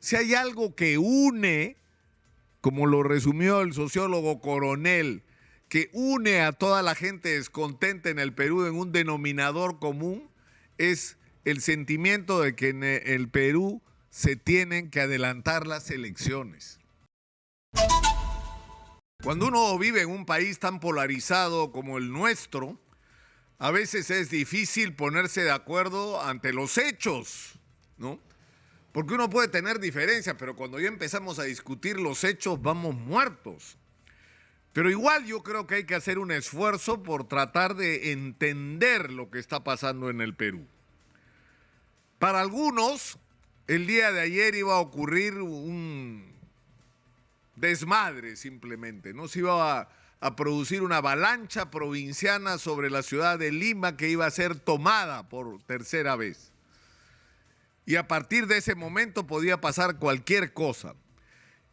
Si hay algo que une, como lo resumió el sociólogo Coronel, que une a toda la gente descontenta en el Perú en un denominador común, es el sentimiento de que en el Perú se tienen que adelantar las elecciones. Cuando uno vive en un país tan polarizado como el nuestro, a veces es difícil ponerse de acuerdo ante los hechos, ¿no? Porque uno puede tener diferencias, pero cuando ya empezamos a discutir los hechos, vamos muertos. Pero igual yo creo que hay que hacer un esfuerzo por tratar de entender lo que está pasando en el Perú. Para algunos, el día de ayer iba a ocurrir un desmadre simplemente, ¿no? Se iba a producir una avalancha provinciana sobre la ciudad de Lima que iba a ser tomada por tercera vez. Y a partir de ese momento podía pasar cualquier cosa.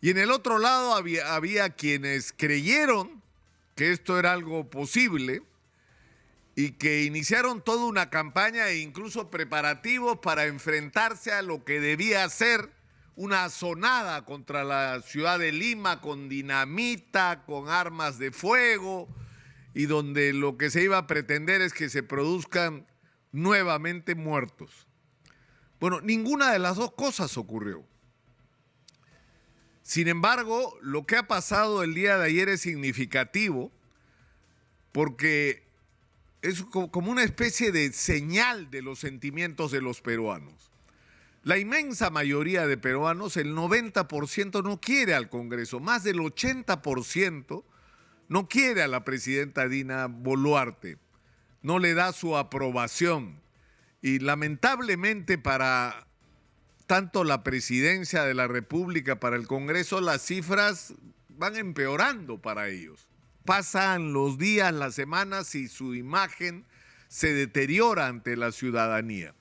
Y en el otro lado había quienes creyeron que esto era algo posible y que iniciaron toda una campaña e incluso preparativos para enfrentarse a lo que debía ser una asonada contra la ciudad de Lima con dinamita, con armas de fuego, y donde lo que se iba a pretender es que se produzcan nuevamente muertos. Bueno, ninguna de las dos cosas ocurrió. Sin embargo, lo que ha pasado el día de ayer es significativo porque es como una especie de señal de los sentimientos de los peruanos. La inmensa mayoría de peruanos, el 90% no quiere al Congreso, más del 80% no quiere a la presidenta Dina Boluarte, no le da su aprobación. Y lamentablemente para tanto la presidencia de la República, para el Congreso, las cifras van empeorando para ellos. Pasan los días, las semanas y su imagen se deteriora ante la ciudadanía.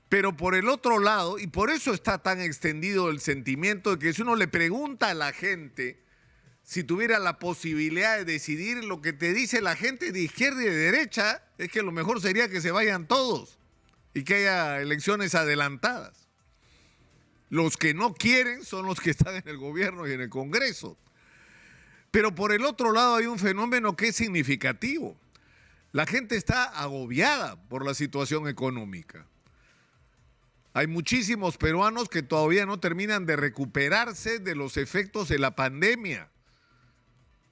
Pero por el otro lado, y por eso está tan extendido el sentimiento de que si uno le pregunta a la gente si tuviera la posibilidad de decidir, lo que te dice la gente de izquierda y de derecha es que lo mejor sería que se vayan todos y que haya elecciones adelantadas. Los que no quieren son los que están en el gobierno y en el Congreso. Pero por el otro lado hay un fenómeno que es significativo. La gente está agobiada por la situación económica. Hay muchísimos peruanos que todavía no terminan de recuperarse de los efectos de la pandemia,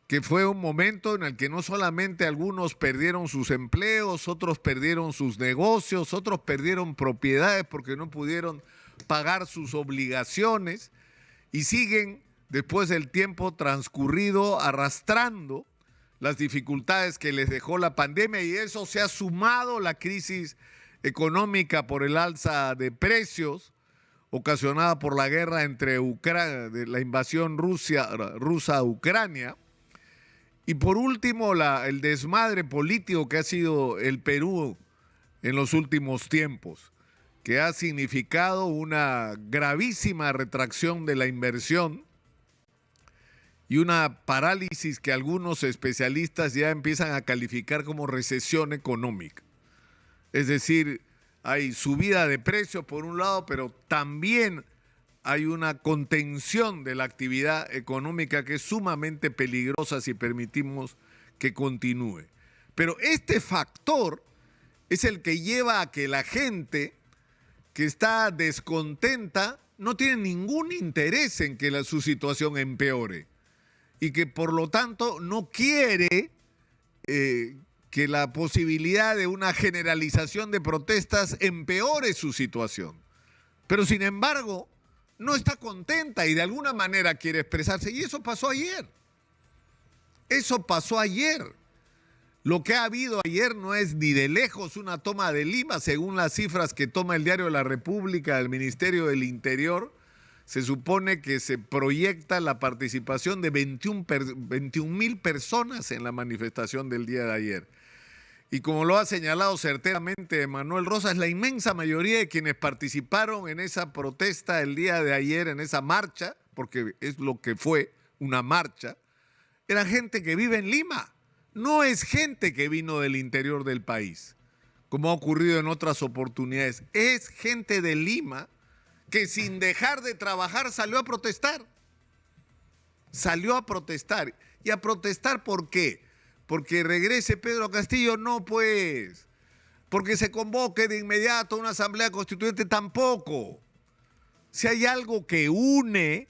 que fue un momento en el que no solamente algunos perdieron sus empleos, otros perdieron sus negocios, otros perdieron propiedades porque no pudieron pagar sus obligaciones y siguen, después del tiempo transcurrido, arrastrando las dificultades que les dejó la pandemia, y eso se ha sumado la crisis económica por el alza de precios ocasionada por la guerra entre Ucrania, la invasión rusa a Ucrania, y por último el desmadre político que ha sido el Perú en los últimos tiempos, que ha significado una gravísima retracción de la inversión y una parálisis que algunos especialistas ya empiezan a calificar como recesión económica. Es decir, hay subida de precios por un lado, pero también hay una contención de la actividad económica que es sumamente peligrosa si permitimos que continúe. Pero este factor es el que lleva a que la gente que está descontenta no tiene ningún interés en que su situación empeore y que por lo tanto no quiere que la posibilidad de una generalización de protestas empeore su situación. Pero sin embargo, no está contenta y de alguna manera quiere expresarse. Y eso pasó ayer. Eso pasó ayer. Lo que ha habido ayer no es ni de lejos una toma de Lima, según las cifras que toma el Diario de la República del Ministerio del Interior. Se supone que se proyecta la participación de 21,000 personas en la manifestación del día de ayer. Y como lo ha señalado certeramente Manuel Rosas, la inmensa mayoría de quienes participaron en esa protesta el día de ayer, en esa marcha, porque es lo que fue, una marcha, era gente que vive en Lima. No es gente que vino del interior del país, como ha ocurrido en otras oportunidades. Es gente de Lima que sin dejar de trabajar salió a protestar. Salió a protestar. ¿Y a protestar por qué? Porque regrese Pedro Castillo, no pues. Porque se convoque de inmediato a una asamblea constituyente, tampoco. Si hay algo que une,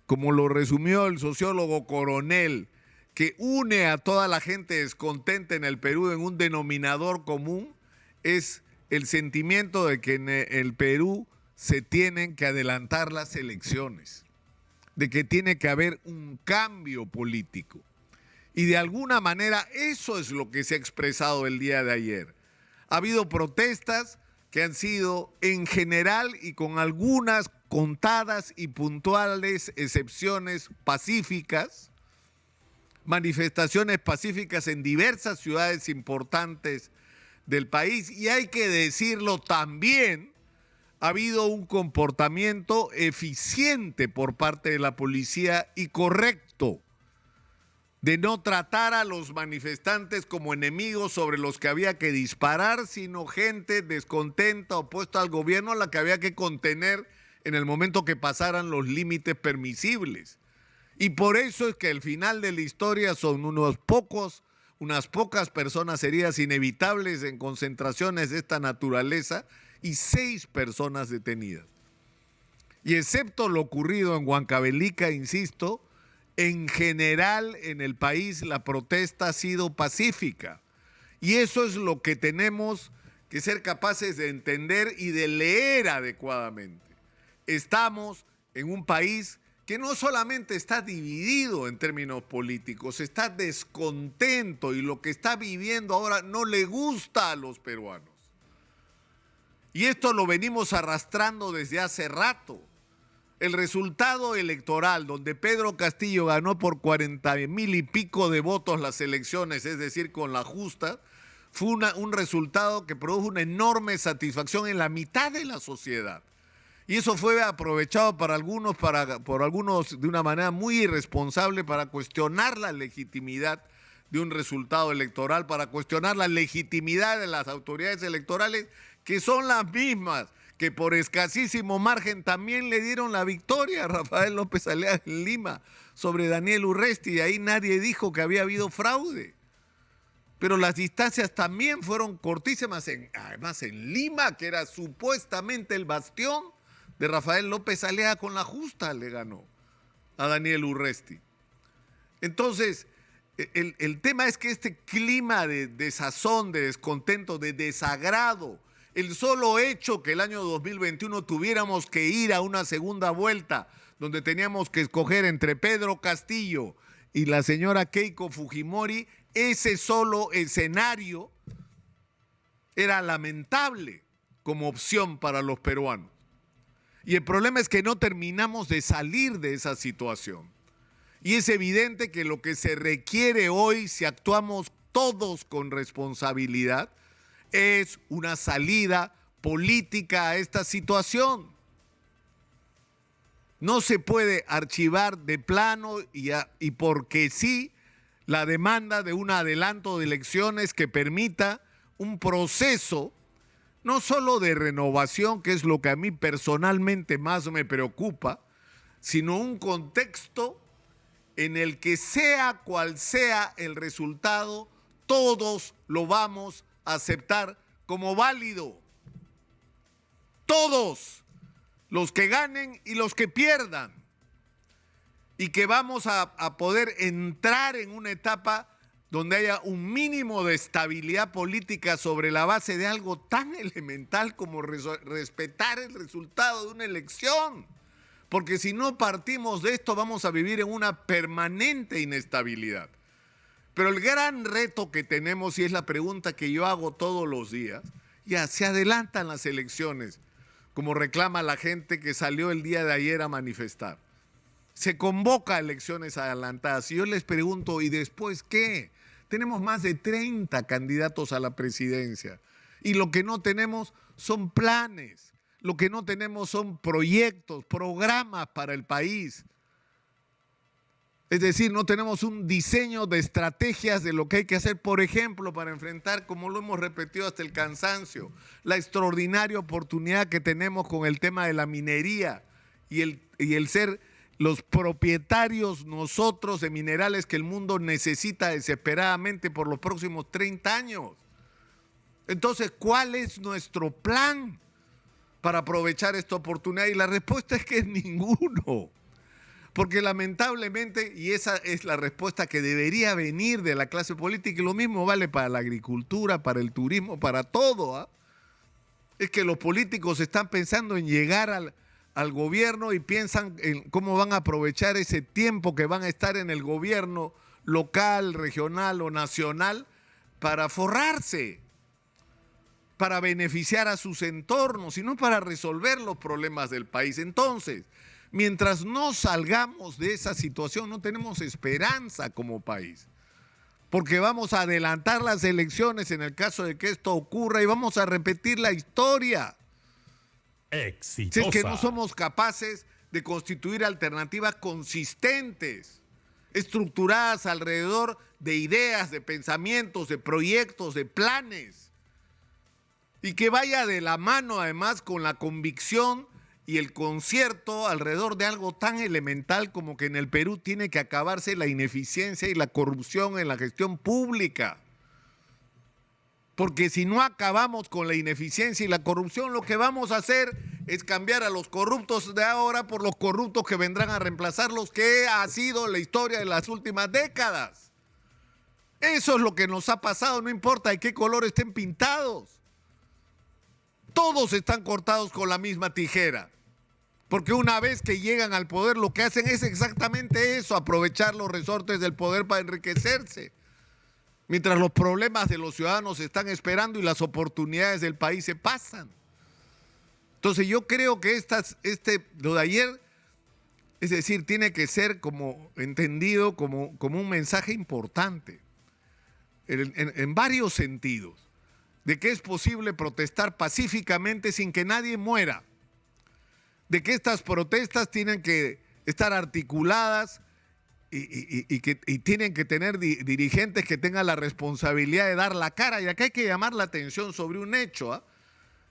como lo resumió el sociólogo Coronel, que une a toda la gente descontenta en el Perú en un denominador común, es el sentimiento de que en el Perú se tienen que adelantar las elecciones, de que tiene que haber un cambio político. Y de alguna manera eso es lo que se ha expresado el día de ayer. Ha habido protestas que han sido en general y con algunas contadas y puntuales excepciones pacíficas, manifestaciones pacíficas en diversas ciudades importantes del país. Y hay que decirlo también, ha habido un comportamiento eficiente por parte de la policía y correcto, de no tratar a los manifestantes como enemigos sobre los que había que disparar, sino gente descontenta, opuesta al gobierno, a la que había que contener en el momento que pasaran los límites permisibles. Y por eso es que al final de la historia son unas pocas personas heridas inevitables en concentraciones de esta naturaleza y 6 personas detenidas. Y excepto lo ocurrido en Huancavelica, insisto, en general en el país la protesta ha sido pacífica. Y eso es lo que tenemos que ser capaces de entender y de leer adecuadamente. Estamos en un país que no solamente está dividido en términos políticos, está descontento y lo que está viviendo ahora no le gusta a los peruanos. Y esto lo venimos arrastrando desde hace rato. El resultado electoral, donde Pedro Castillo ganó por 40,000 y pico de votos las elecciones, es decir, con la justa, fue un resultado que produjo una enorme satisfacción en la mitad de la sociedad. Y eso fue aprovechado por algunos de una manera muy irresponsable para cuestionar la legitimidad de un resultado electoral, para cuestionar la legitimidad de las autoridades electorales, que son las mismas que por escasísimo margen también le dieron la victoria a Rafael López Aliaga en Lima sobre Daniel Urresti, y ahí nadie dijo que había habido fraude. Pero las distancias también fueron cortísimas, además en Lima, que era supuestamente el bastión de Rafael López Aliaga, con la justa le ganó a Daniel Urresti. Entonces, el tema es que este clima de desazón, de descontento, de desagrado, el solo hecho que el año 2021 tuviéramos que ir a una segunda vuelta, donde teníamos que escoger entre Pedro Castillo y la señora Keiko Fujimori, ese solo escenario era lamentable como opción para los peruanos. Y el problema es que no terminamos de salir de esa situación. Y es evidente que lo que se requiere hoy, si actuamos todos con responsabilidad, es una salida política a esta situación. No se puede archivar de plano y porque sí la demanda de un adelanto de elecciones que permita un proceso no solo de renovación, que es lo que a mí personalmente más me preocupa, sino un contexto en el que sea cual sea el resultado, todos lo vamos a aceptar como válido. Todos, los que ganen y los que pierdan. Y que vamos a poder entrar en una etapa donde haya un mínimo de estabilidad política sobre la base de algo tan elemental como respetar el resultado de una elección. Porque si no partimos de esto, vamos a vivir en una permanente inestabilidad. Pero el gran reto que tenemos, y es la pregunta que yo hago todos los días, ya se adelantan las elecciones, como reclama la gente que salió el día de ayer a manifestar. Se convoca a elecciones adelantadas. Y yo les pregunto, ¿y después qué? Tenemos más de 30 candidatos a la presidencia. Y lo que no tenemos son planes. Lo que no tenemos son proyectos, programas para el país. Es decir, no tenemos un diseño de estrategias de lo que hay que hacer, por ejemplo, para enfrentar, como lo hemos repetido hasta el cansancio, la extraordinaria oportunidad que tenemos con el tema de la minería y el ser los propietarios nosotros de minerales que el mundo necesita desesperadamente por los próximos 30 años. Entonces, ¿cuál es nuestro plan para aprovechar esta oportunidad? Y la respuesta es que es ninguno. Porque lamentablemente, y esa es la respuesta que debería venir de la clase política, y lo mismo vale para la agricultura, para el turismo, para todo, ¿eh? Es que los políticos están pensando en llegar al gobierno y piensan en cómo van a aprovechar ese tiempo que van a estar en el gobierno local, regional o nacional para forrarse, para beneficiar a sus entornos y no para resolver los problemas del país. Entonces, mientras no salgamos de esa situación, no tenemos esperanza como país, porque vamos a adelantar las elecciones en el caso de que esto ocurra y vamos a repetir la historia. Exitosa. Si es que no somos capaces de constituir alternativas consistentes, estructuradas alrededor de ideas, de pensamientos, de proyectos, de planes, y que vaya de la mano además con la convicción y el concierto alrededor de algo tan elemental como que en el Perú tiene que acabarse la ineficiencia y la corrupción en la gestión pública. Porque si no acabamos con la ineficiencia y la corrupción, lo que vamos a hacer es cambiar a los corruptos de ahora por los corruptos que vendrán a reemplazarlos, que ha sido la historia de las últimas décadas. Eso es lo que nos ha pasado, no importa de qué color estén pintados. Todos están cortados con la misma tijera. Porque una vez que llegan al poder, lo que hacen es exactamente eso, aprovechar los resortes del poder para enriquecerse. Mientras los problemas de los ciudadanos están esperando y las oportunidades del país se pasan. Entonces yo creo que lo de ayer, es decir, tiene que ser como entendido como un mensaje importante, en varios sentidos, de que es posible protestar pacíficamente sin que nadie muera, de que estas protestas tienen que estar articuladas y tienen que tener dirigentes que tengan la responsabilidad de dar la cara. Y acá hay que llamar la atención sobre un hecho, ¿eh?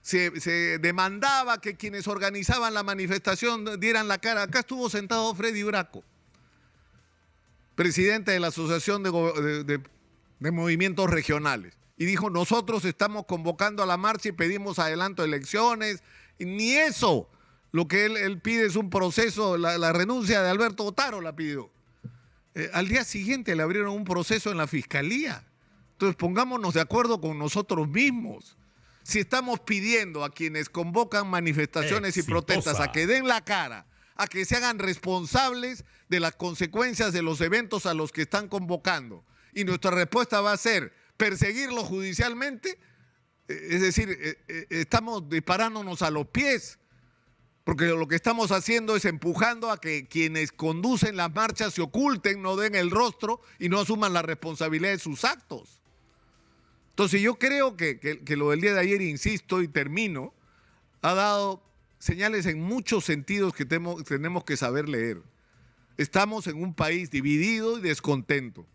Se demandaba que quienes organizaban la manifestación dieran la cara. Acá estuvo sentado Freddy Braco, presidente de la Asociación de Movimientos Regionales, y dijo: nosotros estamos convocando a la marcha y pedimos adelanto de elecciones. Y ni eso. Lo que él pide es un proceso, la renuncia de Alberto Otaro la pidió. Al día siguiente le abrieron un proceso en la fiscalía. Entonces pongámonos de acuerdo con nosotros mismos. Si estamos pidiendo a quienes convocan manifestaciones y protestas a que den la cara, a que se hagan responsables de las consecuencias de los eventos a los que están convocando, y nuestra respuesta va a ser perseguirlos judicialmente, es decir, estamos disparándonos a los pies. Porque lo que estamos haciendo es empujando a que quienes conducen las marchas se oculten, no den el rostro y no asuman la responsabilidad de sus actos. Entonces yo creo que lo del día de ayer, insisto y termino, ha dado señales en muchos sentidos que tenemos que saber leer. Estamos en un país dividido y descontento.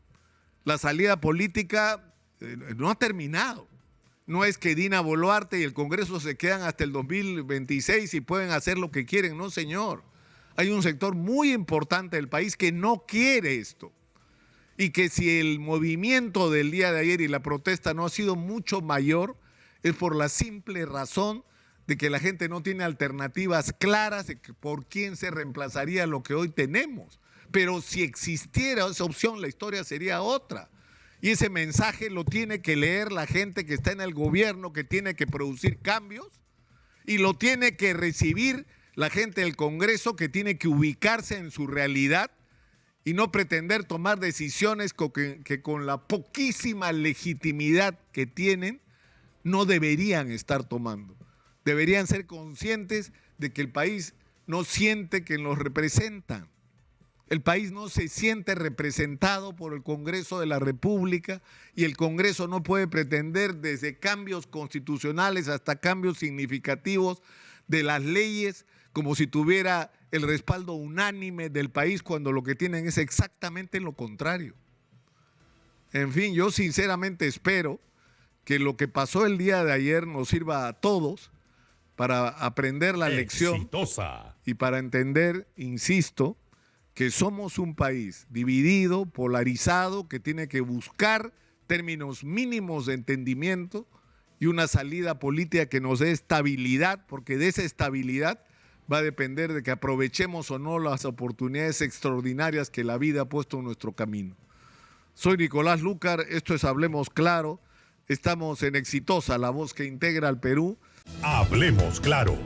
La salida política no ha terminado. No es que Dina Boluarte y el Congreso se quedan hasta el 2026 y pueden hacer lo que quieren. No, señor. Hay un sector muy importante del país que no quiere esto. Y que si el movimiento del día de ayer y la protesta no ha sido mucho mayor, es por la simple razón de que la gente no tiene alternativas claras de por quién se reemplazaría lo que hoy tenemos. Pero si existiera esa opción, la historia sería otra. Y ese mensaje lo tiene que leer la gente que está en el gobierno, que tiene que producir cambios, y lo tiene que recibir la gente del Congreso, que tiene que ubicarse en su realidad y no pretender tomar decisiones que con la poquísima legitimidad que tienen no deberían estar tomando. Deberían ser conscientes de que el país no siente que los representan. El país no se siente representado por el Congreso de la República y el Congreso no puede pretender desde cambios constitucionales hasta cambios significativos de las leyes como si tuviera el respaldo unánime del país cuando lo que tienen es exactamente lo contrario. En fin, yo sinceramente espero que lo que pasó el día de ayer nos sirva a todos para aprender la lección Exitosa. y para entender, insisto, que somos un país dividido, polarizado, que tiene que buscar términos mínimos de entendimiento y una salida política que nos dé estabilidad, porque de esa estabilidad va a depender de que aprovechemos o no las oportunidades extraordinarias que la vida ha puesto en nuestro camino. Soy Nicolás Lúcar, esto es Hablemos Claro, estamos en Exitosa, la voz que integra al Perú. Hablemos claro.